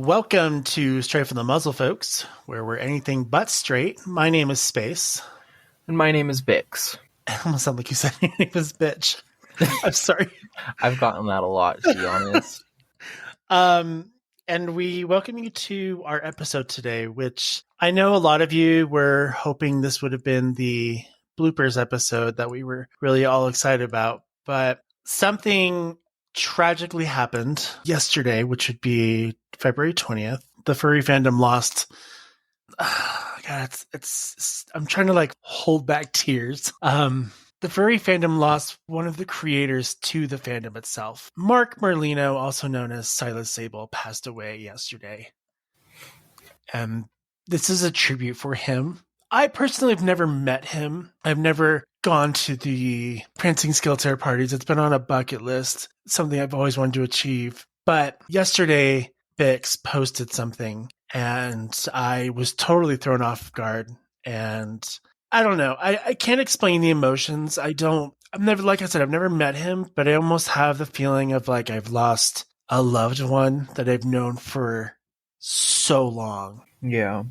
Welcome to Straight from the Muzzle, folks, where we're anything but straight. My name is Space. And my name is Byx. I almost sound like you said your name was Bitch. I'm sorry. I've gotten that a lot, to be honest. And we welcome you to our episode today, which I know a lot of you were hoping this would have been the bloopers episode that we were really all excited about, but something tragically happened yesterday, which would be February 20th. The furry fandom lost. God, I'm trying to hold back tears. The furry fandom lost one of the creators to the fandom itself. Mark Merlino, also known as Silas Sable, passed away yesterday. And this is a tribute for him. I personally have never met him. I've never gone to the Prancing Skeletor parties. It's been on a bucket list, something I've always wanted to achieve. But yesterday, Byx posted something, and I was totally thrown off guard. And I don't know. I can't explain the emotions. I've never met him, but I almost have the feeling of like I've lost a loved one that I've known for so long. Yeah.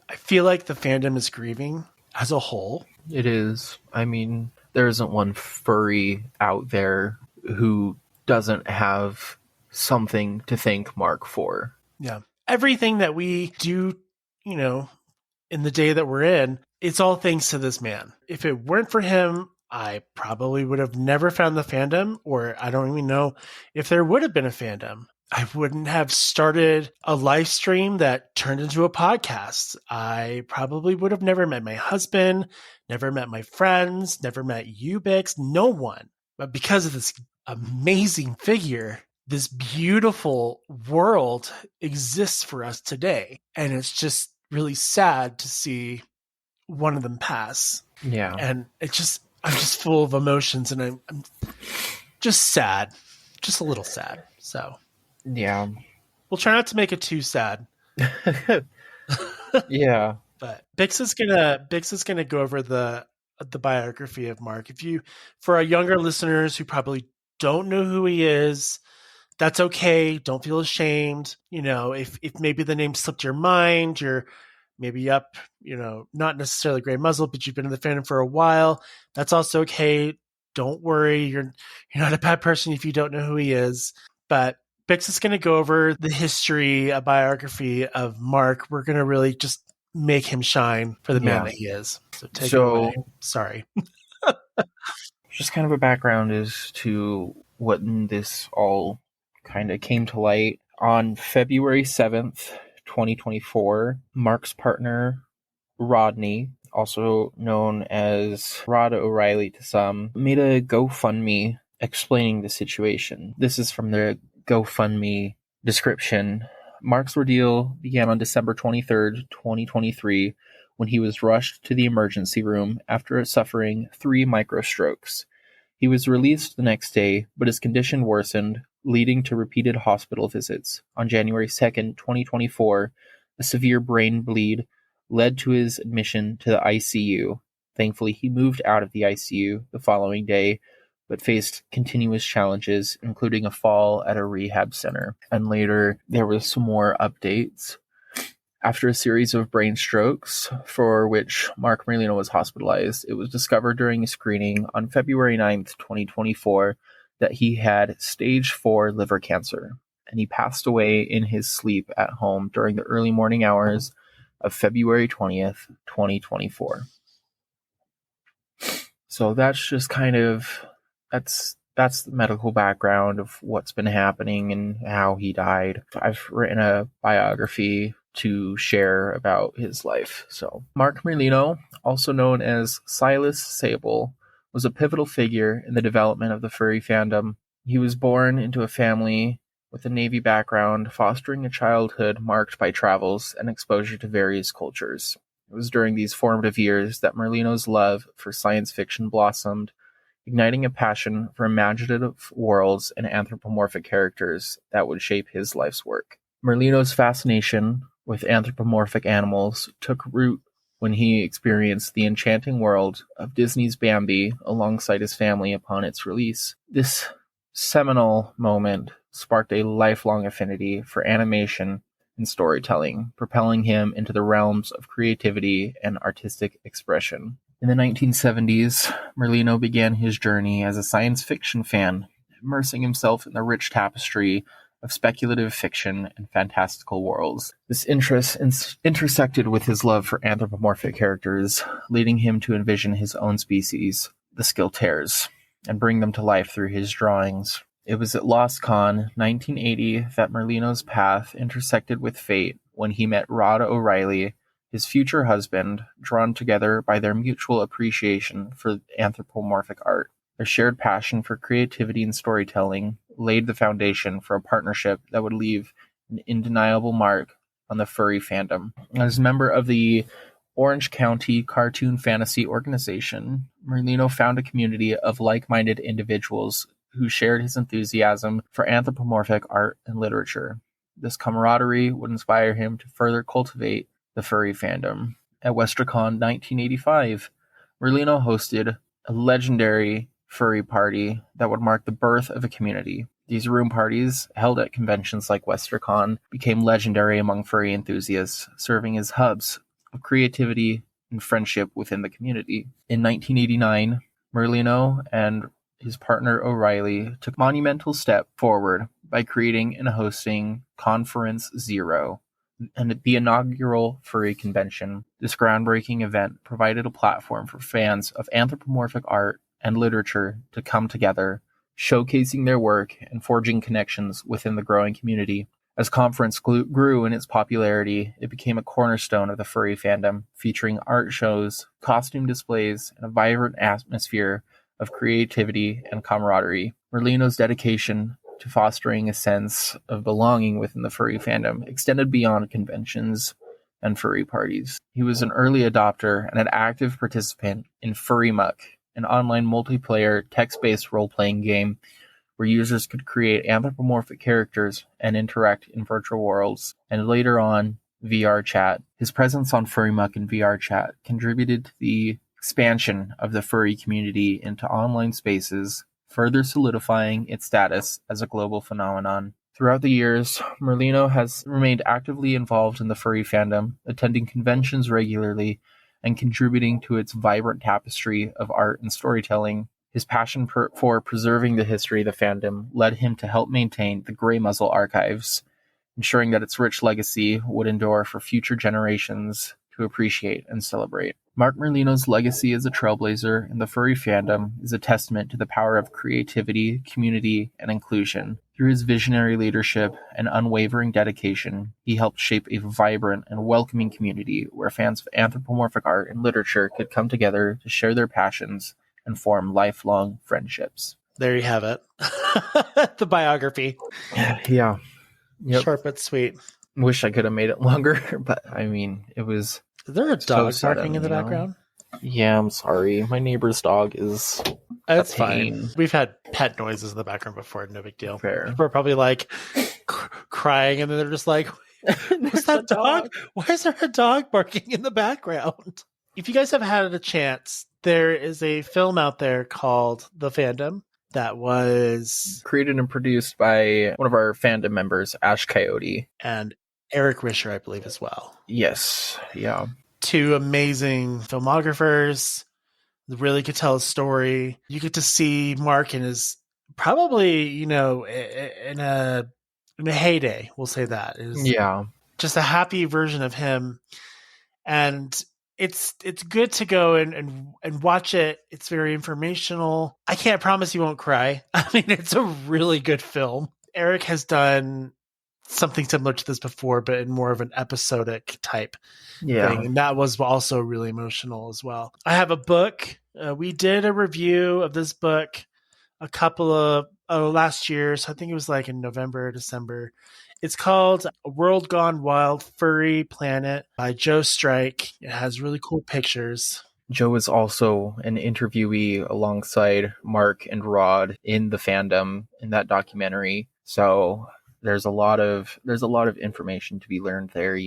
I feel like the fandom is grieving as a whole. It is. I mean, there isn't one furry out there who doesn't have something to thank Mark for. Yeah. Everything that we do, in the day that we're in, it's all thanks to this man. If it weren't for him, I probably would have never found the fandom, or I don't even know if there would have been a fandom. I wouldn't have started a live stream that turned into a podcast. I probably would have never met my husband, never met my friends, never met you, Byx, no one. But because of this amazing figure, this beautiful world exists for us today. And it's just really sad to see one of them pass. Yeah. And I'm just full of emotions, and I'm just sad, just a little sad. So yeah, we'll try not to make it too sad. Yeah. But Byx is gonna go over the biography of Mark. For our younger listeners who probably don't know who he is, that's okay. Don't feel ashamed. If maybe the name slipped your mind, you're maybe up, not necessarily gray muzzle, but you've been in the fandom for a while. That's also okay. Don't worry. You're not a bad person if you don't know who he is. But Byx is going to go over the history, a biography of Mark. We're going to really just make him shine for the man that he is. So take it away. Sorry. Just kind of a background as to when this all kind of came to light. On February 7th, 2024, Mark's partner, Rodney, also known as Rod O'Reilly to some, made a GoFundMe explaining the situation. This is from the GoFundMe description. Mark's ordeal began on December 23rd, 2023, when he was rushed to the emergency room after suffering 3 microstrokes. He was released the next day, but his condition worsened, leading to repeated hospital visits. On January 2nd, 2024, a severe brain bleed led to his admission to the ICU. Thankfully, he moved out of the ICU the following day, but faced continuous challenges, including a fall at a rehab center. And later, there were some more updates. After a series of brain strokes, for which Mark Merlino was hospitalized, it was discovered during a screening on February 9th, 2024, that he had stage 4 liver cancer, and he passed away in his sleep at home during the early morning hours of February 20th, 2024. So that's just kind of, that's the medical background of what's been happening and how he died. I've written a biography to share about his life. So Mark Merlino, also known as Silas Sable, was a pivotal figure in the development of the furry fandom. He was born into a family with a Navy background, fostering a childhood marked by travels and exposure to various cultures. It was during these formative years that Merlino's love for science fiction blossomed, igniting a passion for imaginative worlds and anthropomorphic characters that would shape his life's work. Merlino's fascination with anthropomorphic animals took root when he experienced the enchanting world of Disney's Bambi alongside his family upon its release. This seminal moment sparked a lifelong affinity for animation and storytelling, propelling him into the realms of creativity and artistic expression. In the 1970s, Merlino began his journey as a science fiction fan, immersing himself in the rich tapestry of speculative fiction and fantastical worlds. This interest intersected with his love for anthropomorphic characters, leading him to envision his own species, the Skiltaires, and bring them to life through his drawings. It was at LostCon 1980 that Merlino's path intersected with fate when he met Rod O'Reilly, his future husband, drawn together by their mutual appreciation for anthropomorphic art. Their shared passion for creativity and storytelling laid the foundation for a partnership that would leave an indeniable mark on the furry fandom. As a member of the Orange County Cartoon Fantasy Organization, Merlino found a community of like-minded individuals who shared his enthusiasm for anthropomorphic art and literature. This camaraderie would inspire him to further cultivate the furry fandom. At WestraCon 1985, Merlino hosted a legendary furry party that would mark the birth of a community. These room parties, held at conventions like WestraCon, became legendary among furry enthusiasts, serving as hubs of creativity and friendship within the community. In 1989, Merlino and his partner O'Reilly took a monumental step forward by creating and hosting ConFurence Zero, and the inaugural furry convention. This groundbreaking event provided a platform for fans of anthropomorphic art and literature to come together, showcasing their work and forging connections within the growing community. As ConFurence grew in its popularity, it became a cornerstone of the furry fandom, featuring art shows, costume displays, and a vibrant atmosphere of creativity and camaraderie. Merlino's dedication to fostering a sense of belonging within the furry fandom extended beyond conventions and furry parties. He was an early adopter and an active participant in Furry Muck, an online multiplayer text-based role-playing game where users could create anthropomorphic characters and interact in virtual worlds, and later on, VR chat. His presence on Furry Muck and VR chat contributed to the expansion of the furry community into online spaces, further solidifying its status as a global phenomenon. Throughout the years, Merlino has remained actively involved in the furry fandom, attending conventions regularly and contributing to its vibrant tapestry of art and storytelling. His passion for preserving the history of the fandom led him to help maintain the Grey Muzzle archives, ensuring that its rich legacy would endure for future generations to appreciate and celebrate. Mark Merlino's legacy as a trailblazer in the furry fandom is a testament to the power of creativity, community, and inclusion. Through his visionary leadership and unwavering dedication, he helped shape a vibrant and welcoming community where fans of anthropomorphic art and literature could come together to share their passions and form lifelong friendships. There you have it. The biography. Yeah. Yep. Short but sweet. Wish I could have made it longer, but I mean, it was... Is there a dog sudden, barking in the background? Yeah, I'm sorry. My neighbor's dog is... That's fine. We've had pet noises in the background before. No big deal. Fair. People are probably like crying, and then they're just like, "What's that dog? Why is there a dog barking in the background?" If you guys have had a chance, there is a film out there called The Fandom that was created and produced by one of our fandom members, Ash Coyote, and Eric Risher, I believe, as well. Yes. Yeah. Two amazing filmographers. Really could tell a story. You get to see Mark in his probably, in a heyday. We'll say that. Yeah. Just a happy version of him. And it's good to go and watch it. It's very informational. I can't promise you won't cry. I mean, it's a really good film. Eric has done something similar to this before, but in more of an episodic type thing. And that was also really emotional as well. I have a book. We did a review of this book a couple of last year. So I think it was like in November, December. It's called A World Gone Wild Furry Planet by Joe Strike. It has really cool pictures. Joe is also an interviewee alongside Mark and Rod in the fandom in that documentary. So there's a lot of information to be learned there,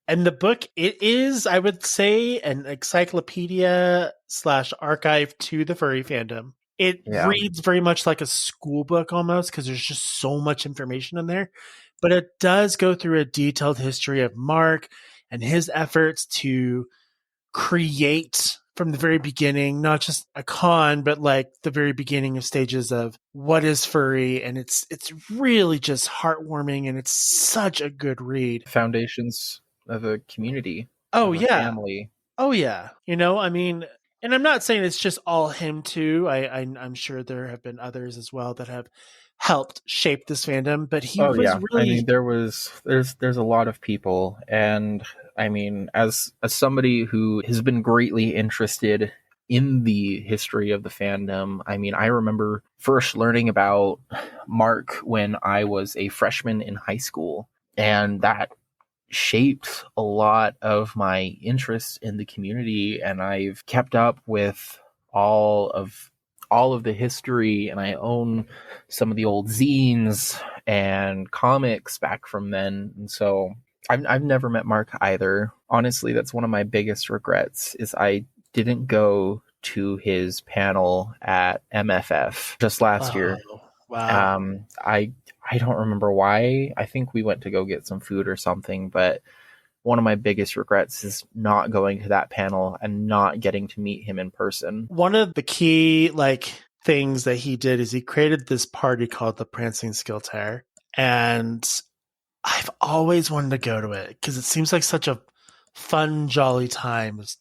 And the book, it is, I would say, an encyclopedia / archive to the furry fandom. It reads very much like a school book almost, because there's just so much information in there. but it does go through a detailed history of Mark and his efforts to create from the very beginning, not just a con, but like the very beginning of stages of what is furry. And it's really just heartwarming, and it's such a good read. Foundations of a community. Oh, of a yeah. family. Oh, yeah. You know, I mean, and I'm not saying it's just all him too. I'm sure there have been others as well that have helped shape this fandom, but he was I really mean, there's a lot of people, and I mean, as somebody who has been greatly interested in the history of the fandom, I mean, I remember first learning about Mark when I was a freshman in high school, and that shaped a lot of my interest in the community, and I've kept up with all of the history, and I own some of the old zines and comics back from then. And so I've never met Mark either. Honestly, that's one of my biggest regrets, is I didn't go to his panel at MFF just last year. Wow. I don't remember why. I think we went to go get some food or something, but one of my biggest regrets is not going to that panel and not getting to meet him in person. One of the key things that he did is he created this party called the Prancing Skiltare, and I've always wanted to go to it because it seems like such a fun, jolly time. There's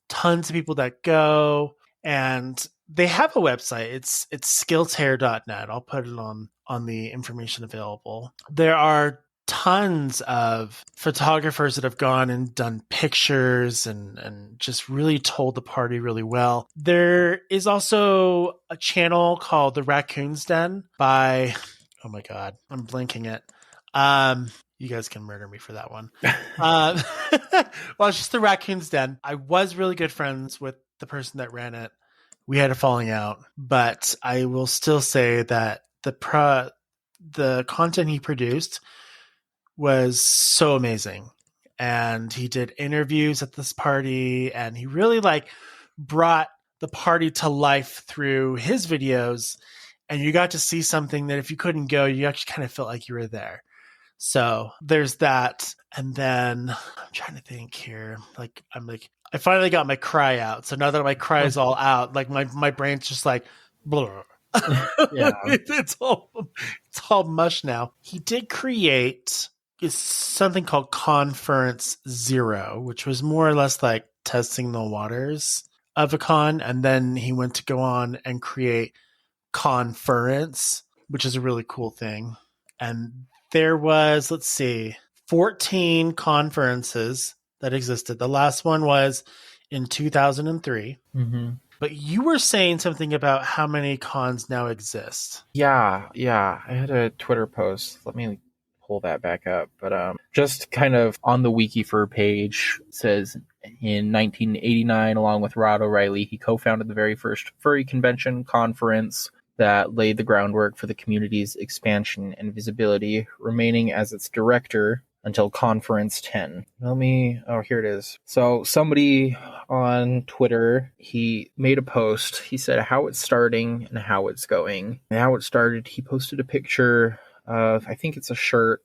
tons of people that go, and they have a website. It's skiltare.net. I'll put it on the information available. There are tons of photographers that have gone and done pictures and just really told the party really well. There is also a channel called The Raccoon's Den by, oh my God, I'm blanking it. You guys can murder me for that one. Well, it's just The Raccoon's Den. I was really good friends with the person that ran it. We had a falling out, but I will still say that the content he produced was so amazing. And he did interviews at this party, and he really brought the party to life through his videos. And you got to see something that if you couldn't go, you actually kind of felt like you were there. So there's that. And then I'm trying to think here. I finally got my cry out. So now that my cry is all out, my brain's just blur. Yeah. It's all mush now. He did create something called ConFurence 0, which was more or less like testing the waters of a con. And then he went to go on and create ConFurence, which is a really cool thing. And there was, 14 conferences that existed. The last one was in 2003. Mm-hmm. But you were saying something about how many cons now exist. Yeah. I had a Twitter post. Let me pull that back up. But just kind of on the WikiFur page, it says in 1989, along with Rod O'Reilly, he co-founded the very first furry convention, ConFurence, that laid the groundwork for the community's expansion and visibility, remaining as its director until ConFurence 10. Here it is. So somebody on Twitter, he made a post. He said how it's starting and how it's going. And how it started, he posted a picture of, I think it's a shirt.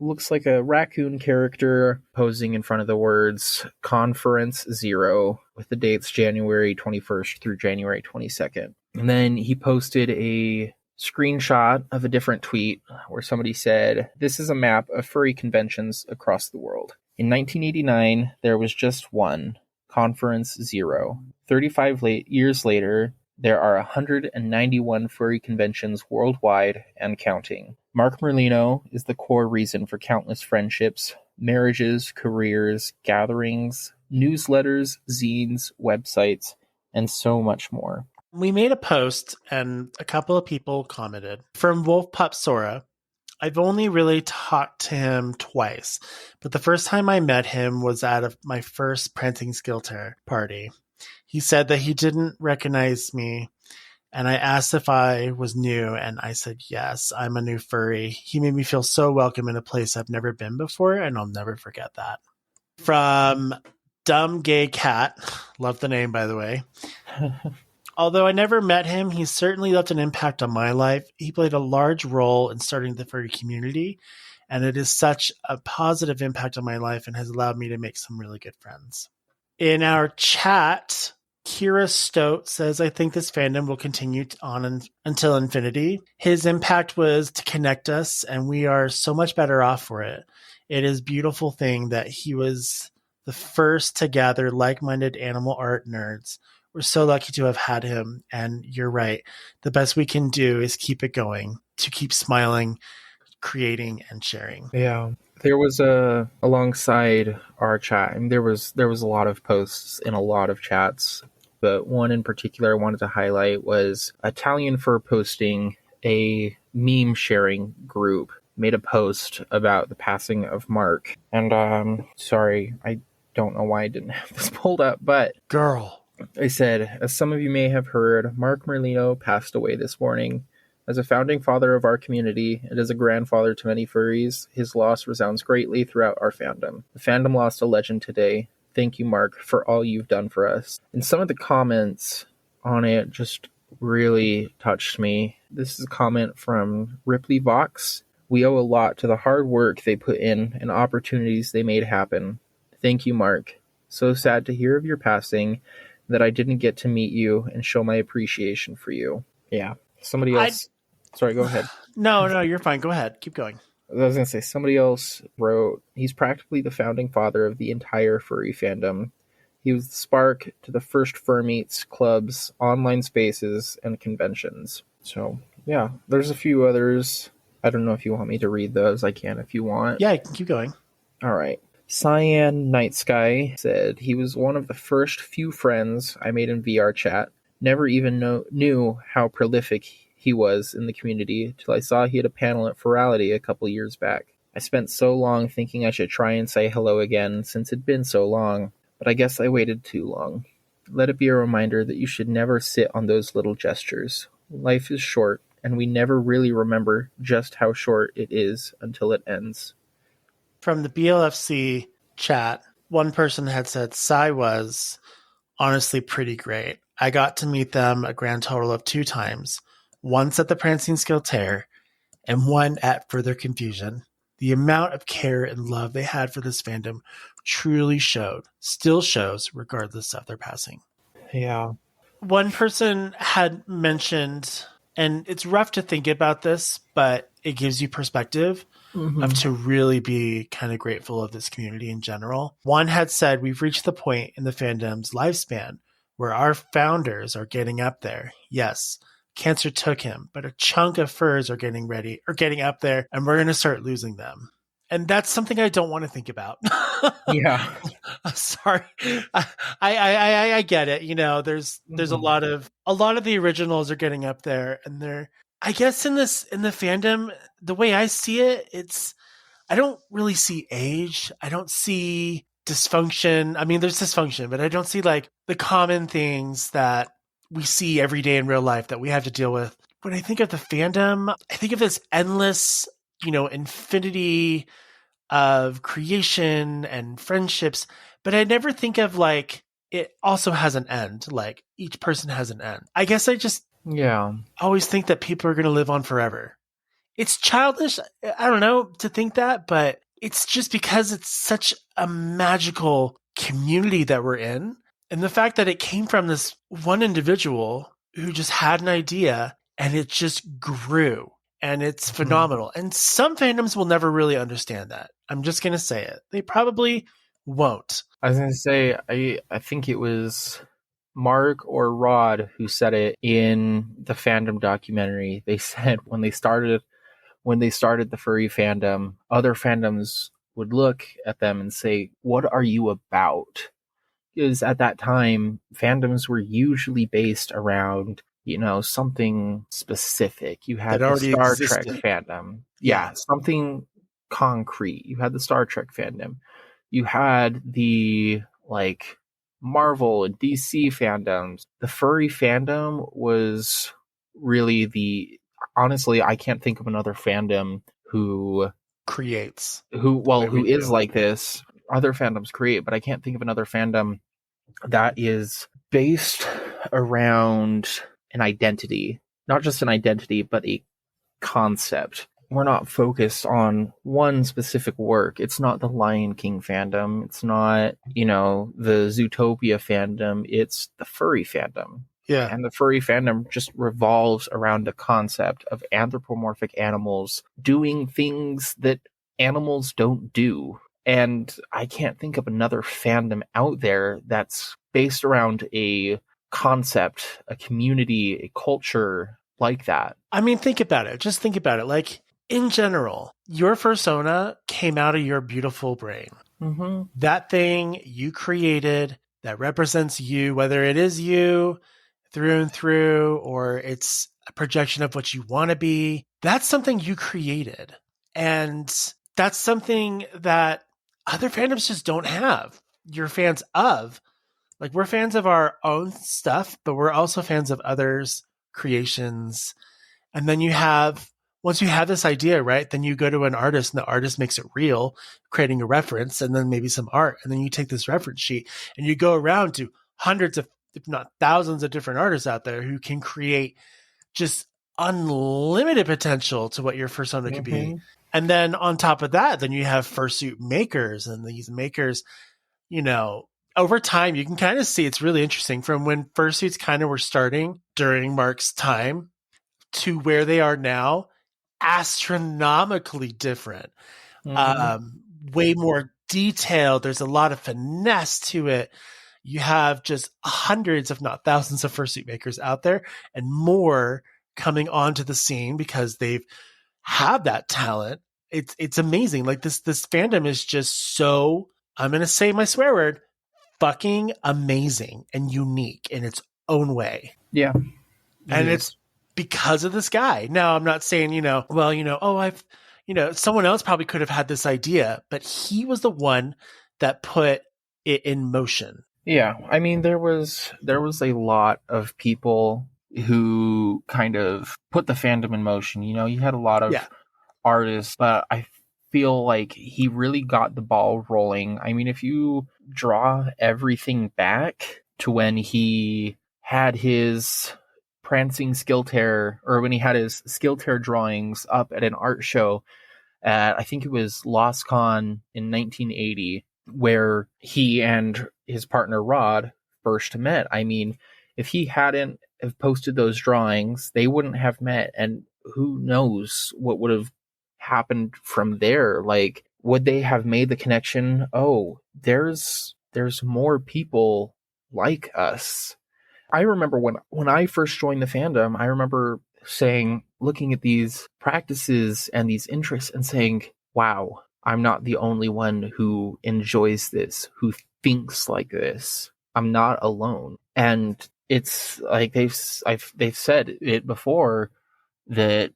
Looks like a raccoon character posing in front of the words ConFurence 0 with the dates January 21st through January 22nd. And then he posted a screenshot of a different tweet where somebody said, "This is a map of furry conventions across the world. In 1989, there was just one, ConFurence 0. 35 years later, there are 191 furry conventions worldwide and counting. Mark Merlino is the core reason for countless friendships, marriages, careers, gatherings, newsletters, zines, websites, and so much more." We made a post and a couple of people commented. From Wolf Pup Sora, I've only really talked to him twice, but the first time I met him was at my first Prancing Skiltare party. He said that he didn't recognize me, and I asked if I was new, and I said, yes, I'm a new furry. He made me feel so welcome in a place I've never been before, and I'll never forget that. From Dumb Gay Cat, love the name, by the way. Although I never met him, he certainly left an impact on my life. He played a large role in starting the furry community, and it is such a positive impact on my life and has allowed me to make some really good friends. In our chat, Kira Stote says, I think this fandom will continue on until infinity. His impact was to connect us, and we are so much better off for it. It is a beautiful thing that he was the first to gather like-minded animal art nerds. We're so lucky to have had him, and you're right. The best we can do is keep it going, to keep smiling, creating, and sharing. Yeah. There was alongside our chat, and there was a lot of posts in a lot of chats, but one in particular I wanted to highlight was Italian Fur Posting, a meme sharing group, made a post about the passing of Mark. And sorry, I don't know why I didn't have this pulled up, but girl, I said, as some of you may have heard, Mark Merlino passed away this morning. As a founding father of our community and as a grandfather to many furries, his loss resounds greatly throughout our fandom. The fandom lost a legend today. Thank you, Mark, for all you've done for us. And some of the comments on it just really touched me. This is a comment from Ripley Vox. We owe a lot to the hard work they put in and opportunities they made happen. Thank you, Mark. So sad to hear of your passing that I didn't get to meet you and show my appreciation for you. Yeah. Somebody else. Sorry, go ahead. No, you're fine. Go ahead. Keep going. I was going to say, somebody else wrote, he's practically the founding father of the entire furry fandom. He was the spark to the first fur meets, clubs, online spaces, and conventions. So, yeah, there's a few others. I don't know if you want me to read those. I can if you want. Yeah, keep going. All right. Cyan Night Sky said he was one of the first few friends I made in VR chat. Never even knew how prolific he was in the community till I saw he had a panel at Furality a couple years back. I spent so long thinking I should try and say hello again since it'd been so long, but I guess I waited too long. Let it be a reminder that you should never sit on those little gestures. Life is short, and we never really remember just how short it is until it ends. From the BLFC chat, one person had said Psy was honestly pretty great. I got to meet them a grand total of 2 times, once at the Prancing Skill Tear and one at Further Confusion. The amount of care and love they had for this fandom truly still shows, regardless of their passing. Yeah. One person had mentioned, and it's rough to think about this, but it gives you perspective of to really be kind of grateful of this community in general. One had said, we've reached the point in the fandom's lifespan where our founders are getting up there. Yes, cancer took him, but a chunk of furs are getting up there, and we're going to start losing them. And that's something I don't want to think about. Yeah. I'm sorry. I get it. You know, there's a lot of the originals are getting up there, and they're, I guess in the fandom, the way I see it, I don't really see age. I don't see dysfunction. I mean, there's dysfunction, but I don't see like the common things that we see every day in real life that we have to deal with. When I think of the fandom, I think of this endless, infinity of creation and friendships, but I never think of like it also has an end. Like each person has an end. I guess I just always think that people are going to live on forever. It's childish, I don't know, to think that, but it's just because it's such a magical community that we're in. And the fact that it came from this one individual who just had an idea and it just grew, and it's phenomenal. And some fandoms will never really understand that. I'm just going to say it. They probably won't. I was going to say, I think it was Mark or Rod who said it in the fandom documentary. They said when they started the furry fandom, other fandoms would look at them and say, what are you about? Because at that time, fandoms were usually based around, something specific. You had the Star Trek fandom. Yeah, something concrete. You had the Star Trek fandom. You had the, Marvel and DC fandoms. The furry fandom was really honestly, I can't think of another fandom who is like this. Other fandoms create, but I can't think of another fandom that is based around an identity, not just an identity, but a concept. We're not focused on one specific work. It's not the Lion King fandom. It's not, the Zootopia fandom. It's the furry fandom. Yeah. And the furry fandom just revolves around the concept of anthropomorphic animals doing things that animals don't do. And I can't think of another fandom out there that's based around a concept, a community, a culture like that. I mean, think about it. Just think about it. Like, in general, your fursona came out of your beautiful brain. Mm-hmm. That thing you created that represents you, whether it is you through and through, or it's a projection of what you want to be, that's something you created. And that's something that other fandoms just don't have. You're fans of. Like, we're fans of our own stuff, but we're also fans of others' creations. And then once you have this idea, right, then you go to an artist and the artist makes it real, creating a reference and then maybe some art. And then you take this reference sheet and you go around to hundreds of, if not thousands of different artists out there who can create just unlimited potential to what your fursona could be. And then on top of that, then you have fursuit makers, and these makers, over time, you can kind of see it's really interesting from when fursuits kind of were starting during Mark's time to where they are now, astronomically different. Way more detailed. There's a lot of finesse to it. You have just hundreds, if not thousands, of fursuit makers out there, and more coming onto the scene because they've have that talent. It's amazing. Like this fandom is just so, I'm going to say my swear word, fucking amazing and unique in its own way. Yeah. And it's because of this guy. Now, I'm not saying, someone else probably could have had this idea, but he was the one that put it in motion. Yeah. I mean, there was a lot of people who kind of put the fandom in motion. You had a lot of artists, but I feel like he really got the ball rolling. I mean, if you draw everything back to when he had his prancing skill tear, or when he had his skill tear drawings up at an art show at, I think it was LostCon in 1980, where he and his partner Rod first met. I mean, if he hadn't have posted those drawings, they wouldn't have met, and who knows what would have happened from there. Like, would they have made the connection? Oh, there's more people like us. I remember when I first joined the fandom, I remember looking at these practices and these interests and saying, wow, I'm not the only one who enjoys this, who thinks like this. I'm not alone. And it's like they've said it before that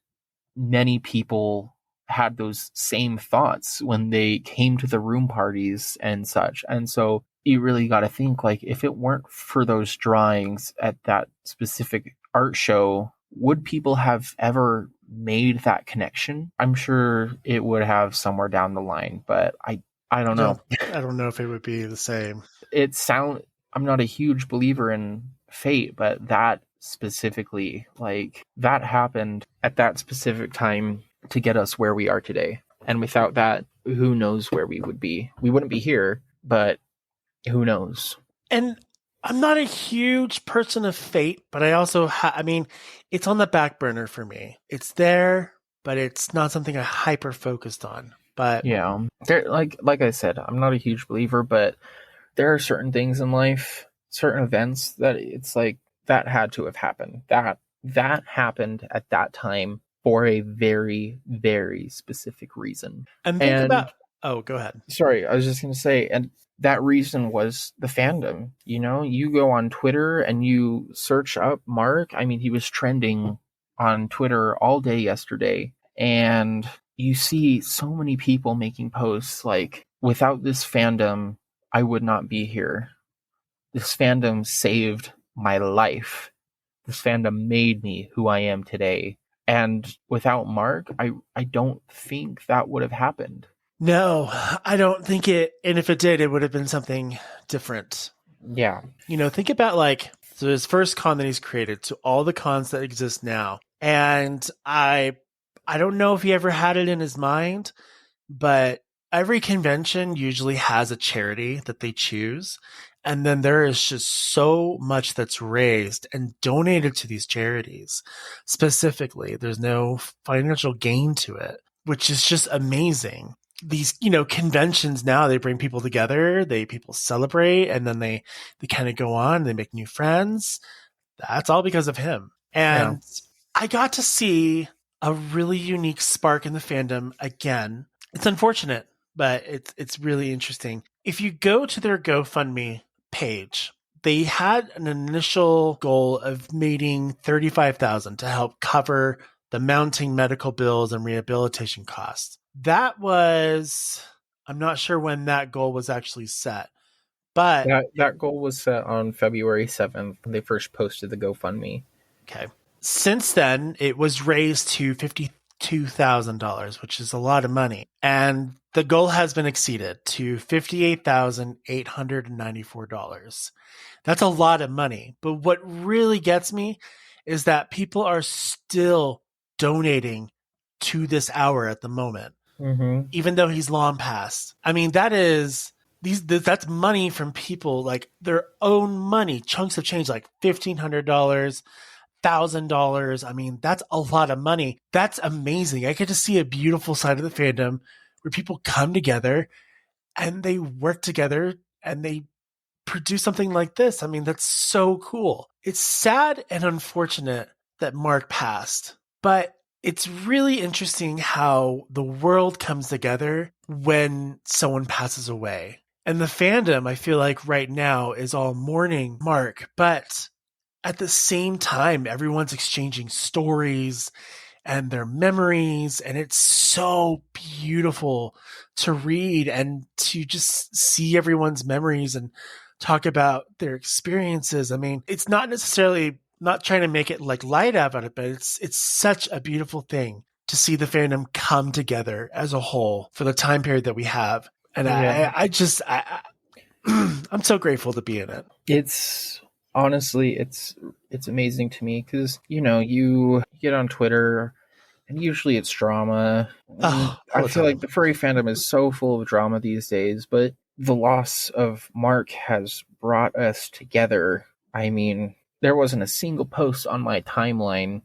many people had those same thoughts when they came to the room parties and such. And so you really got to think, like, if it weren't for those drawings at that specific art show, would people have ever made that connection? I'm sure it would have somewhere down the line, but I don't know. I don't know if it would be the same. I'm not a huge believer in fate, but that specifically, like, that happened at that specific time to get us where we are today. And without that, who knows where we would be? We wouldn't be here, but who knows? And I'm not a huge person of fate, but I also, it's on the back burner for me. It's there, but it's not something I hyper focused on. But yeah, like I said, I'm not a huge believer, but there are certain things in life, certain events that it's like, that had to have happened. That happened at that time for a very, very specific reason. And think about... Oh, go ahead. Sorry, I was just going to say, and that reason was the fandom. You go on Twitter and you search up Mark. I mean, he was trending on Twitter all day yesterday. And you see so many people making posts like, without this fandom, I would not be here. This fandom saved my life. This fandom made me who I am today. And without Mark, I don't think that would have happened. No, I don't think it. And if it did, it would have been something different. Yeah. Think about, like, So his first con that he's created to all the cons that exist now. And I don't know if he ever had it in his mind, but every convention usually has a charity that they choose. And then there is just so much that's raised and donated to these charities. Specifically, there's no financial gain to it, which is just amazing. These, conventions now, they bring people together, people celebrate, and then they kind of go on, they make new friends. That's all because of him. Yeah. And I got to see a really unique spark in the fandom again. It's unfortunate, but it's really interesting. If you go to their GoFundMe page, they had an initial goal of making $35,000 to help cover the mounting medical bills and rehabilitation costs. That was, I'm not sure when that goal was actually set, but that goal was set on February 7th when they first posted the GoFundMe. okay. Since then, it was raised to $52,000, which is a lot of money. And the goal has been exceeded to $58,894. That's a lot of money. But what really gets me is that people are still donating to this hour at the moment, even though he's long passed. I mean, that's money from people, like their own money, chunks of change, like $1,500, $1,000. I mean, that's a lot of money. That's amazing. I get to see a beautiful side of the fandom where people come together and they work together and they produce something like this. I mean, that's so cool. It's sad and unfortunate that Mark passed, but it's really interesting how the world comes together when someone passes away. And the fandom, I feel like right now, is all mourning Mark, but at the same time, everyone's exchanging stories and their memories, and it's so beautiful to read and to just see everyone's memories and talk about their experiences. I mean, it's not necessarily, not trying to make it like light about it, but it's such a beautiful thing to see the fandom come together as a whole for the time period that we have. And Yeah. I'm so grateful to be in it. It's honestly, it's amazing to me because you get on Twitter and usually it's drama. I feel like the furry fandom is so full of drama these days, but the loss of Mark has brought us together. I mean, there wasn't a single post on my timeline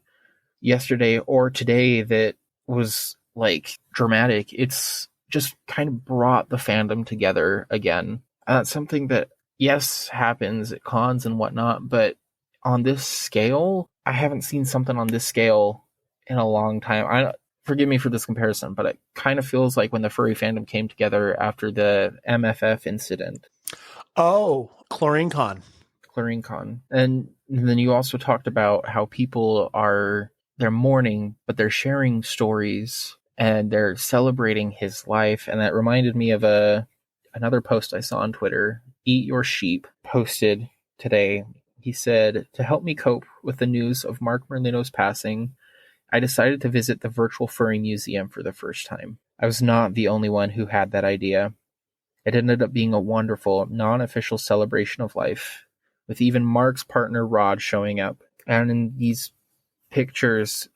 yesterday or today that was like dramatic. It's just kind of brought the fandom together again. And that's something that, yes, happens at cons and whatnot, but on this scale, I haven't seen something on this scale in a long time. Forgive me for this comparison, but it kind of feels like when the furry fandom came together after the MFF incident. Oh, Chlorine Con. And then you also talked about how people they're mourning, but they're sharing stories and they're celebrating his life. And that reminded me of another post I saw on Twitter. Eat Your Sheep posted today. He said, "To help me cope with the news of Mark Merlino's passing, I decided to visit the virtual furry museum for the first time. I was not the only one who had that idea. It ended up being a wonderful, non-official celebration of life, with even Mark's partner Rod showing up. And in these pictures,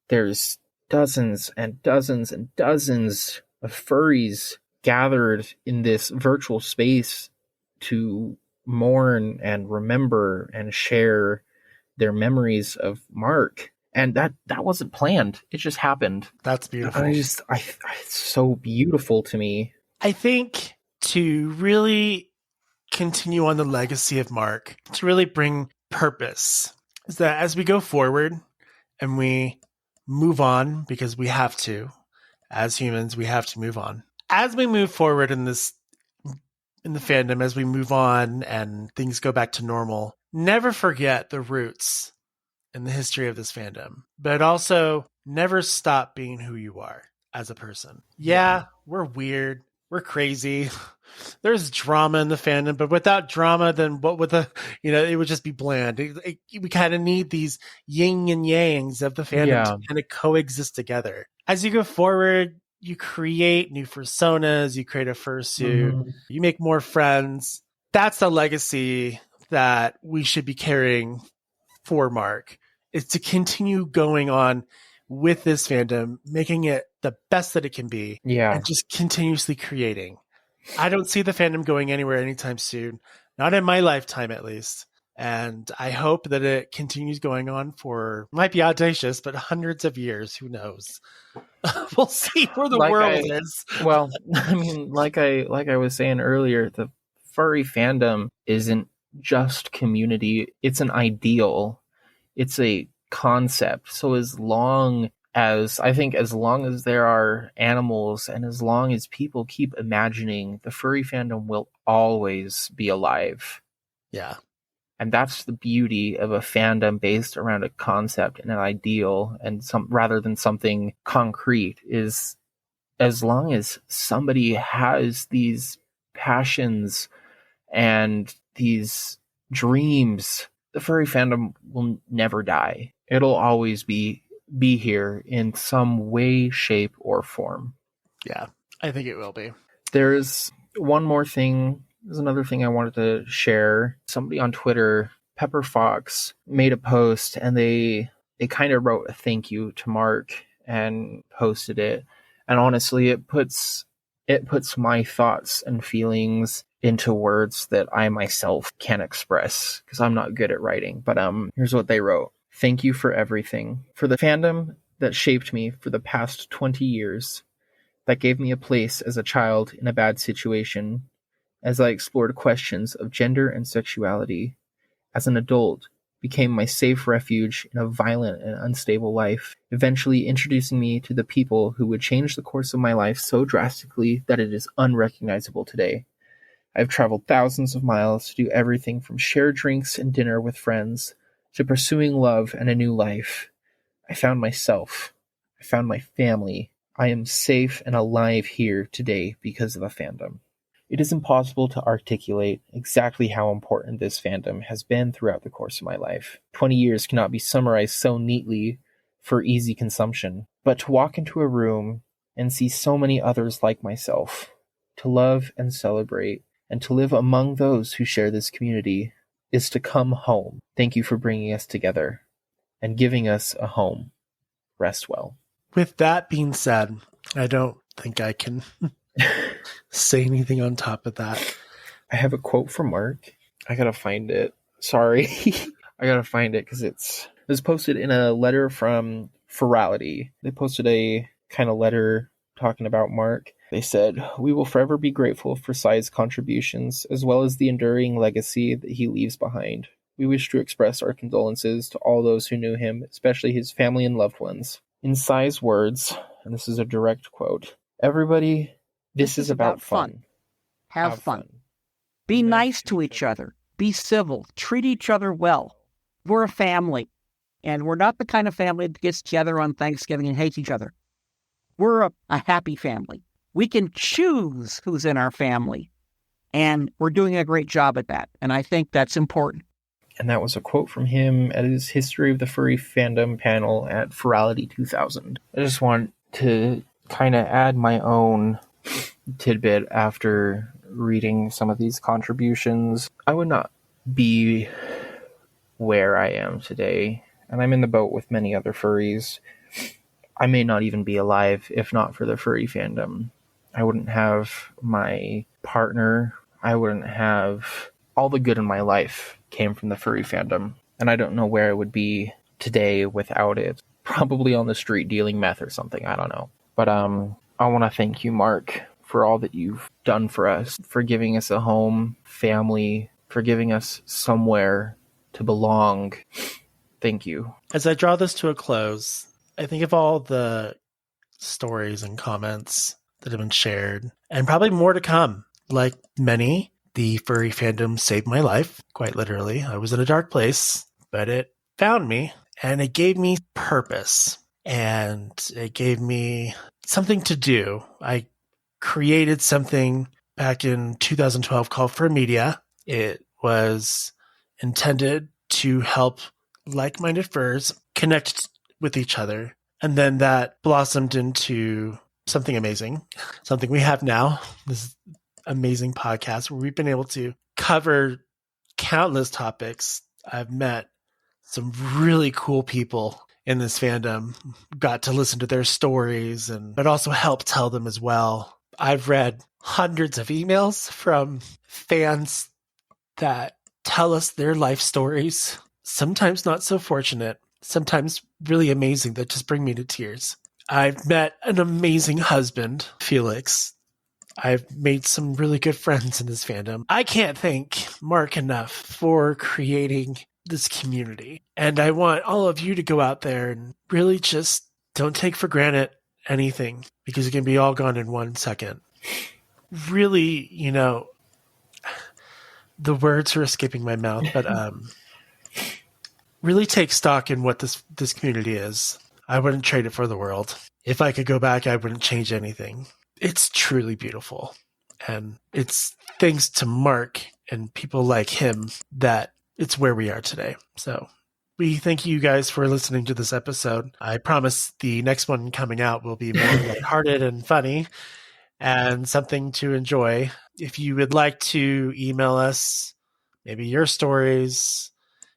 there's dozens and dozens and dozens of furries gathered in this virtual space to mourn and remember and share their memories of Mark. And that wasn't planned. It just happened. That's beautiful. It's so beautiful to me. I think to really continue on the legacy of Mark, to really bring purpose, is that as we go forward and we move on, because we have to, as humans, we have to move on. As we move forward in the fandom, as we move on and things go back to normal, never forget the roots in the history of this fandom, but also never stop being who you are as a person. Yeah, we're weird. We're crazy. There's drama in the fandom, but without drama, then what would it would just be bland. We kind of need these yin and yangs of the fandom to kind of coexist together. As you go forward, you create new personas, you create a fursuit, you make more friends. That's the legacy that we should be carrying for Mark is to continue going on with this fandom, making it the best that it can be, and just continuously creating. I don't see the fandom going anywhere anytime soon, not in my lifetime at least. And I hope that it continues going on for, might be audacious, but hundreds of years. Who knows? We'll see where the world is. Well, I mean, like I was saying earlier, the furry fandom isn't just community. It's an ideal. It's a concept. So as long as there are animals and as long as people keep imagining, the furry fandom will always be alive. Yeah. And that's the beauty of a fandom based around a concept and an ideal, and rather than something concrete, is as long as somebody has these passions and these dreams, the furry fandom will never die. It'll always be here in some way, shape, or form. Yeah, I think it will be. There's one more thing. There's another thing I wanted to share. Somebody on Twitter, Pepper Fox, made a post, and they kind of wrote a thank you to Mark and posted it. And honestly, it puts my thoughts and feelings into words that I myself can't express because I'm not good at writing. But here's what they wrote. Thank you for everything. For the fandom that shaped me for the past 20 years, that gave me a place as a child in a bad situation, as I explored questions of gender and sexuality, as an adult, became my safe refuge in a violent and unstable life, eventually introducing me to the people who would change the course of my life so drastically that it is unrecognizable today. I've traveled thousands of miles to do everything from share drinks and dinner with friends to pursuing love and a new life. I found myself. I found my family. I am safe and alive here today because of the fandom. It is impossible to articulate exactly how important this fandom has been throughout the course of my life. 20 years cannot be summarized so neatly for easy consumption, but to walk into a room and see so many others like myself, to love and celebrate, and to live among those who share this community is to come home. Thank you for bringing us together and giving us a home. Rest well. With that being said, I don't think I can say anything on top of that. I have a quote from Mark. I gotta find it. Sorry. I gotta find it because it was posted in a letter from Ferality. They posted a kind of letter talking about Mark. They said, "We will forever be grateful for Sai's contributions, as well as the enduring legacy that he leaves behind. We wish to express our condolences to all those who knew him, especially his family and loved ones. In Sai's words," and this is a direct quote, "Everybody, this is about fun. Have fun. Be nice to each other. Be civil. Treat each other well. We're a family. And we're not the kind of family that gets together on Thanksgiving and hates each other. We're a happy family. We can choose who's in our family. And we're doing a great job at that. And I think that's important." And that was a quote from him at his History of the Furry Fandom panel at Ferality 2000. I just want to kind of add my own tidbit after reading some of these contributions. I would not be where I am today, and I'm in the boat with many other furries. I may not even be alive if not for the furry fandom. I wouldn't have my partner. I wouldn't have all the good in my life came from the furry fandom, and I don't know where I would be today without it. Probably on the street dealing meth or something, I don't know. But I want to thank you, Mark, for all that you've done for us, for giving us a home, family, for giving us somewhere to belong. Thank you. As I draw this to a close, I think of all the stories and comments that have been shared, and probably more to come. Like many, the furry fandom saved my life, quite literally. I was in a dark place, but it found me, and it gave me purpose, and it gave me something to do. I created something back in 2012 called Fur Media. It was intended to help like-minded furs connect with each other. And then that blossomed into something amazing, something we have now, this amazing podcast where we've been able to cover countless topics. I've met some really cool people in this fandom, got to listen to their stories, but also help tell them as well. I've read hundreds of emails from fans that tell us their life stories, sometimes not so fortunate, sometimes really amazing, that just bring me to tears. I've met an amazing husband, Felix. I've made some really good friends in this fandom. I can't thank Mark enough for creating this community. And I want all of you to go out there and really just don't take for granted anything, because it can be all gone in 1 second. Really, the words are escaping my mouth, but really take stock in what this community is. I wouldn't trade it for the world. If I could go back, I wouldn't change anything. It's truly beautiful. And it's thanks to Mark and people like him that it's where we are today. So we thank you guys for listening to this episode. I promise the next one coming out will be more lighthearted and funny and something to enjoy. If you would like to email us, maybe your stories,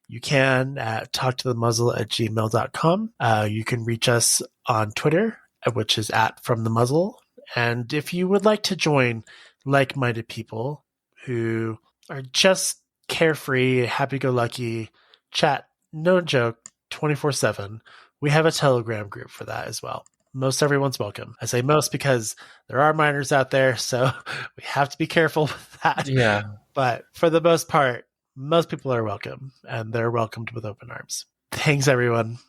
you can at talktothemuzzle@gmail.com. You can reach us on Twitter, which is @FromTheMuzzle. And if you would like to join like-minded people who are just carefree, happy-go-lucky, chat, no joke, 24/7, we have a Telegram group for that as well. Most everyone's welcome. I say most because there are minors out there, so we have to be careful with that. Yeah. But for the most part, most people are welcome, and they're welcomed with open arms. Thanks, everyone,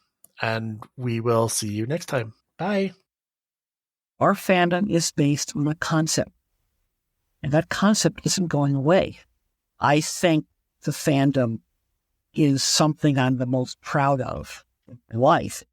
and we will see you next time. Bye. Our fandom is based on a concept, and that concept isn't going away. I think the fandom is something I'm the most proud of in my life.